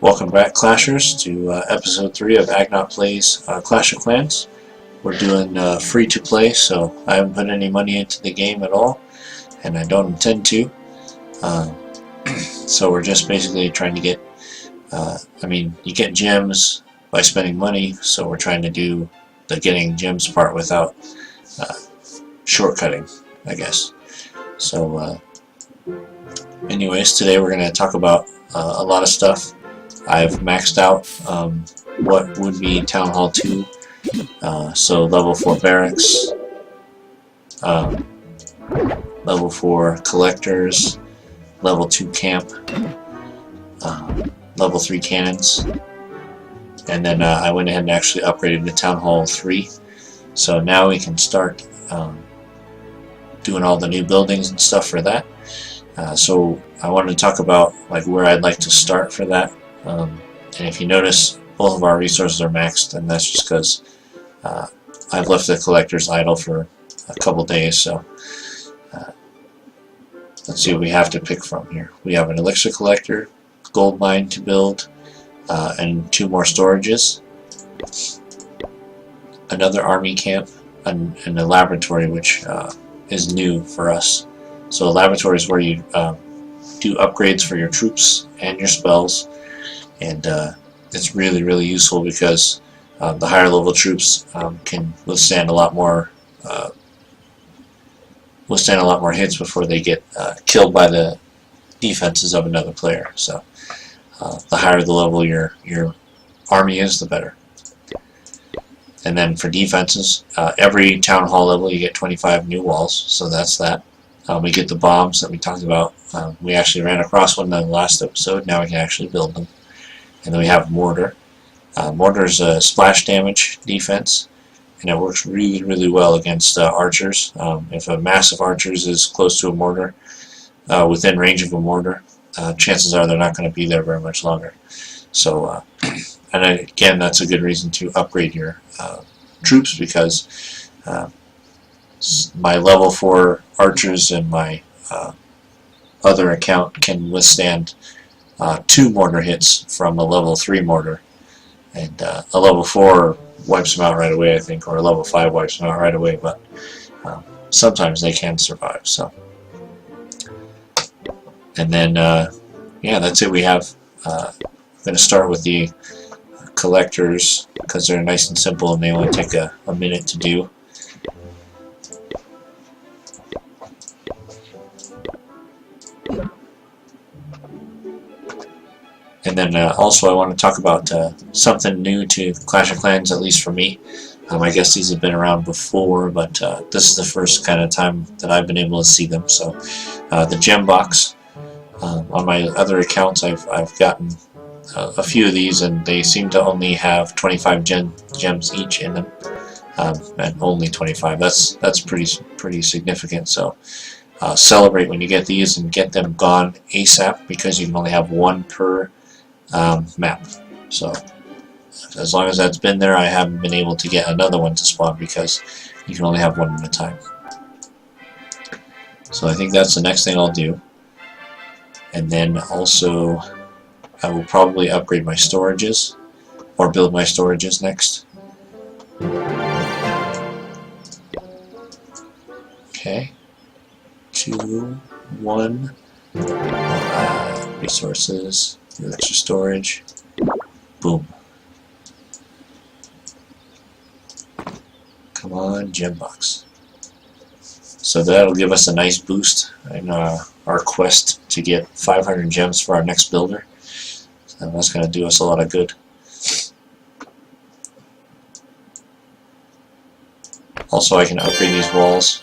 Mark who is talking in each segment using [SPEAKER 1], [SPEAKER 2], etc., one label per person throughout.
[SPEAKER 1] Welcome back, Clashers, to episode 3 of Agnot Plays Clash of Clans. We're doing free to play, so I haven't put any money into the game at all, and I don't intend to. So we're just basically trying to get, you get gems by spending money, so we're trying to do the getting gems part without shortcutting, I guess. So, anyways, today we're going to talk about a lot of stuff. I've maxed out what would be Town Hall 2, so level 4 barracks, level 4 collectors, level 2 camp, level 3 cannons, and then I went ahead and actually upgraded to Town Hall 3, so now we can start doing all the new buildings and stuff for that. So I wanted to talk about where I'd like to start for that. And if you notice, both of our resources are maxed, and that's just because I've left the collectors idle for a couple days. So let's see what we have to pick from here. We have an elixir collector, gold mine to build, and 2 more storages, another army camp, and a laboratory, which is new for us. So a laboratory is where you do upgrades for your troops and your spells. And it's really useful because the higher level troops can withstand a lot more hits before they get killed by the defenses of another player. So the higher the level your army is, the better. And then for defenses, every town hall level you get 25 new walls. So that's that. We get the bombs that we talked about. We actually ran across one in the last episode. Now we can actually build them. And then we have mortar. Mortar is a splash damage defense, and it works really well against archers. If a mass of archers is close to a mortar, within range of a mortar, chances are they're not going to be there very much longer. So, and again, that's a good reason to upgrade your troops, because my level 4 archers and my other account can withstand 2 mortar hits from a level 3 mortar, and a level 4 wipes them out right away, I think, or a level 5 wipes them out right away, but sometimes they can survive. So, and then yeah, that's it. We have I'm going to start with the collectors because they're nice and simple and they only take a minute to do. And then also I want to talk about something new to Clash of Clans, at least for me. I guess these have been around before, but this is the first kind of time that I've been able to see them. So the gem box. On my other accounts I've gotten a few of these, and they seem to only have 25 gems each in them, and only 25. That's pretty significant. So celebrate when you get these and get them gone ASAP, because you can only have 1 per map. So as long as that's been there, I haven't been able to get another one to spawn, because you can only have 1 at a time. So I think that's the next thing I'll do. And then also I will probably upgrade my storages, or build my storages next. Okay, 2, 1, resources, extra storage, boom. Come on, gem box. So that'll give us a nice boost in our quest to get 500 gems for our next builder. And that's going to do us a lot of good. Also, I can upgrade these walls,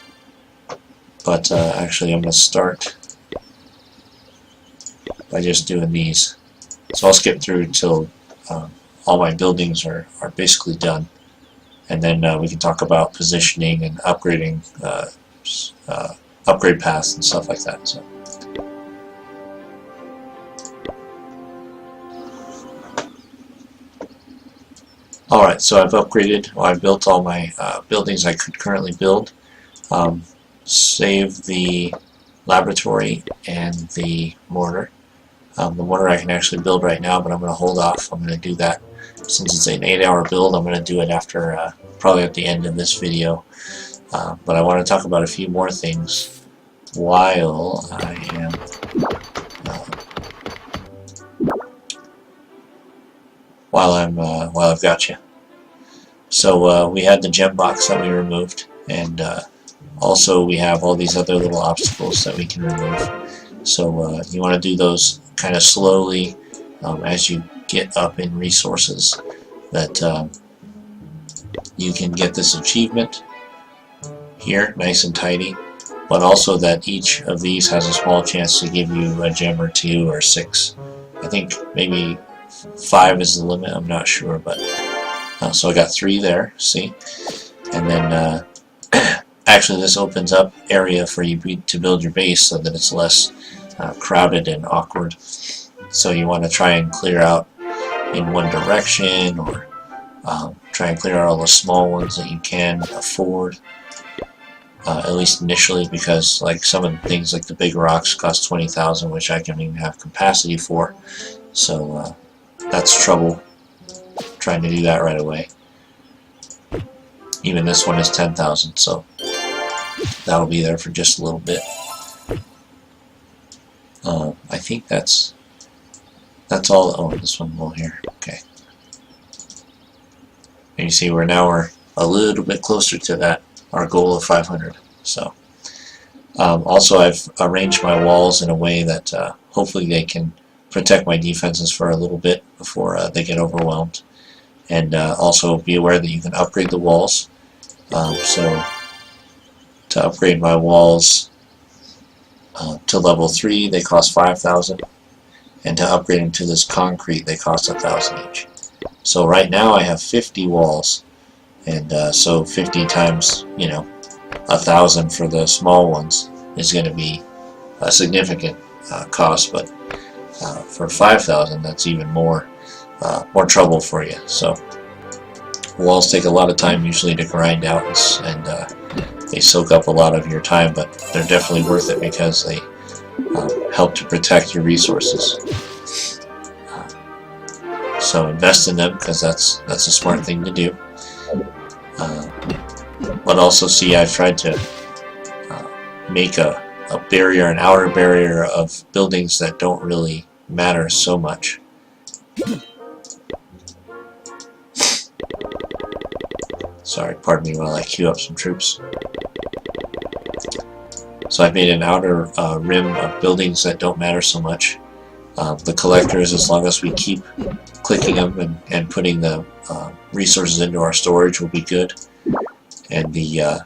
[SPEAKER 1] but actually I'm going to start by just doing these. So I'll skip through until all my buildings are basically done, and then we can talk about positioning and upgrading, upgrade paths and stuff like that. So. Alright, so I've upgraded, I've built all my buildings I could currently build. Save the laboratory and the mortar. the mortar I can actually build right now, but I'm going to hold off. I'm going to do that since it's an 8-hour build. I'm going to do it after probably at the end of this video. But I want to talk about a few more things while I am while I've got you. So we had the gem box that we removed, and also we have all these other little obstacles that we can remove. So you want to do those kind of slowly as you get up in resources, that you can get this achievement here nice and tidy, but also that each of these has a small chance to give you a gem or 2 or 6. I think maybe 5 is the limit, I'm not sure, but so I got 3 there, see? And then actually this opens up area for you to build your base so that it's less crowded and awkward. So you want to try and clear out in one direction, or try and clear out all the small ones that you can afford, at least initially, because like some of the things like the big rocks cost 20,000, which I don't even have capacity for. So that's trouble trying to do that right away. Even this one is 10,000, so that'll be there for just a little bit. I think that's all. Oh, this one will here. Okay. And you see we're a little bit closer to that, our goal of 500. So also I've arranged my walls in a way that hopefully they can protect my defenses for a little bit before they get overwhelmed. And also be aware that you can upgrade the walls. So to upgrade my walls to level 3, they cost 5,000, and to upgrade them to this concrete, they cost 1,000 each. So right now I have 50 walls, and so 50 times 1,000 for the small ones is going to be a significant cost, but for 5,000 that's even more trouble for you. So walls take a lot of time usually to grind out, and they soak up a lot of your time, but they're definitely worth it because they help to protect your resources. So invest in them, because that's a smart thing to do. But also see, I've tried to make a barrier, an outer barrier of buildings that don't really matter so much. Sorry, pardon me while I queue up some troops. So I made an outer rim of buildings that don't matter so much. The collectors, as long as we keep clicking them and putting the resources into our storage, will be good. And the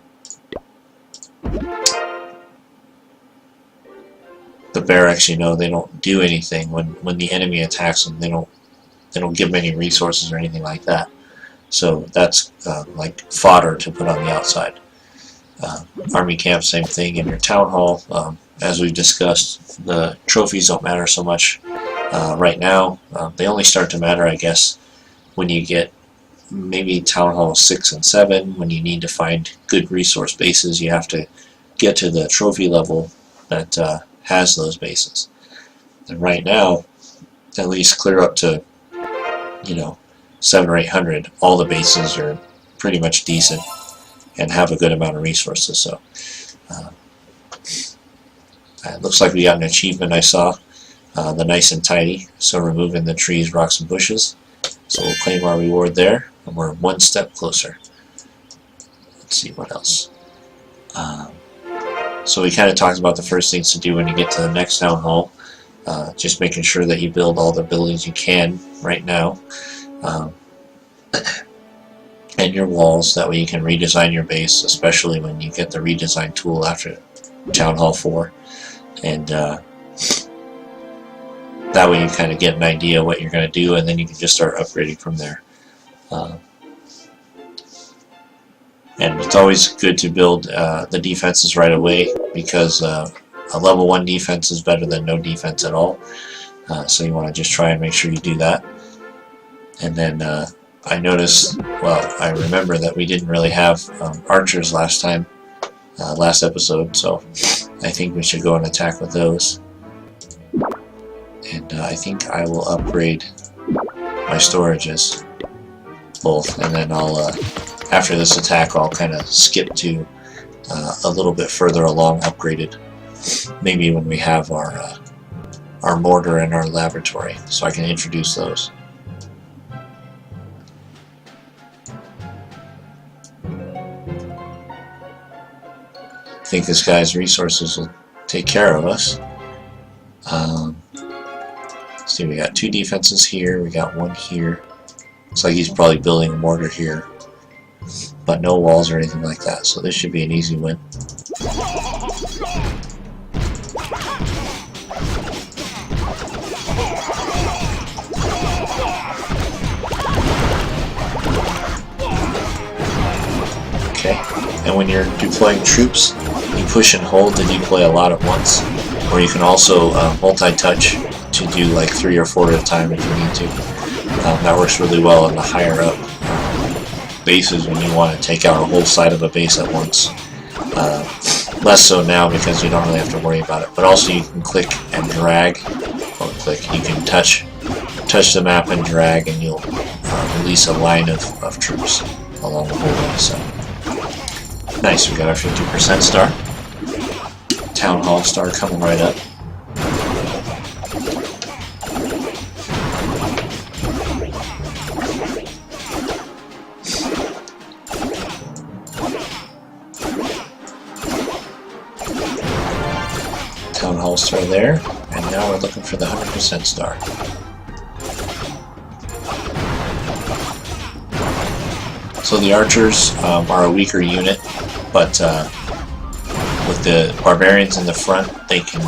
[SPEAKER 1] barracks, they don't do anything when the enemy attacks them. They don't give them any resources or anything like that. So that's like fodder to put on the outside. Army camp, same thing. In your town hall, as we've discussed, the trophies don't matter so much right now. They only start to matter, I guess, when you get maybe town hall 6 and 7. When you need to find good resource bases, you have to get to the trophy level that has those bases. And right now, at least clear up to 700 or 800, all the bases are pretty much decent and have a good amount of resources. So it looks like we got an achievement. I saw the nice and tidy, so removing the trees, rocks, and bushes. So we'll claim our reward there, and we're one step closer. Let's see what else. So we kind of talked about the first things to do when you get to the next town hall. Just making sure that you build all the buildings you can right now. And your walls, that way you can redesign your base, especially when you get the redesign tool after Town Hall 4. And that way you kind of get an idea what you're going to do, and then you can just start upgrading from there. And it's always good to build the defenses right away, because a level 1 defense is better than no defense at all. So you want to just try and make sure you do that. And then I noticed, I remember that we didn't really have archers last episode, so I think we should go and attack with those. And I think I will upgrade my storages both, and then I'll after this attack I'll kind of skip to a little bit further along upgraded, maybe when we have our mortar and our laboratory, so I can introduce those. I think this guy's resources will take care of us. Let's see, we got 2 defenses here, we got 1 here. Looks like he's probably building a mortar here, but no walls or anything like that, so this should be an easy win. Okay, and when you're deploying troops, you push and hold to deploy a lot at once, or you can also multi-touch to do like 3 or 4 at a time if you need to. That works really well in the higher up bases when you want to take out a whole side of a base at once. Less so now because you don't really have to worry about it. But also you can click and drag, or click, you can touch the map and drag, and you'll release a line of troops along the whole way. So nice, we got our 50% star. Town Hall star coming right up. Town Hall star there, and now we're looking for the 100% star. So the archers are a weaker unit, but with the barbarians in the front, they can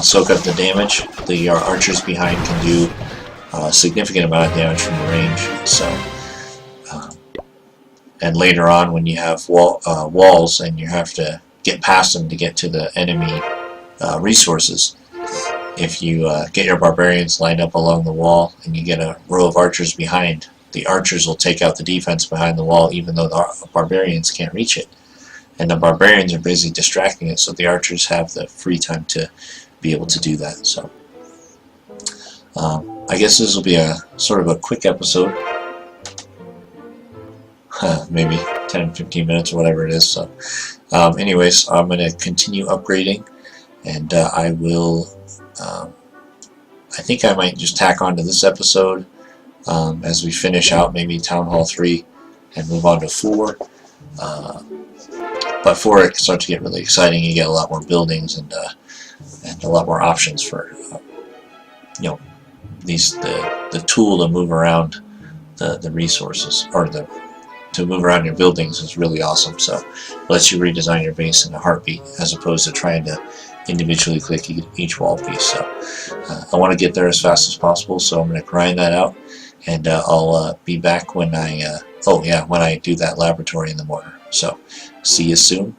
[SPEAKER 1] soak up the damage. The archers behind can do a significant amount of damage from the range. So, and later on, when you have walls and you have to get past them to get to the enemy resources, if you get your barbarians lined up along the wall and you get a row of archers behind, the archers will take out the defense behind the wall even though the barbarians can't reach it. And the barbarians are busy distracting it, so the archers have the free time to be able to do that. So I guess this will be a sort of a quick episode, maybe 10-15 minutes or whatever it is. So anyways, I'm going to continue upgrading, and I will I think I might just tack on to this episode as we finish out maybe Town Hall 3 and move on to 4. But 4 it starts to get really exciting. You get a lot more buildings and a lot more options for you know, the tool to move around the resources, or to move around your buildings is really awesome. So it lets you redesign your base in a heartbeat as opposed to trying to individually click each wall piece. So I want to get there as fast as possible, so I'm going to grind that out, and I'll be back when I when I do that laboratory in the mortar. So see you soon.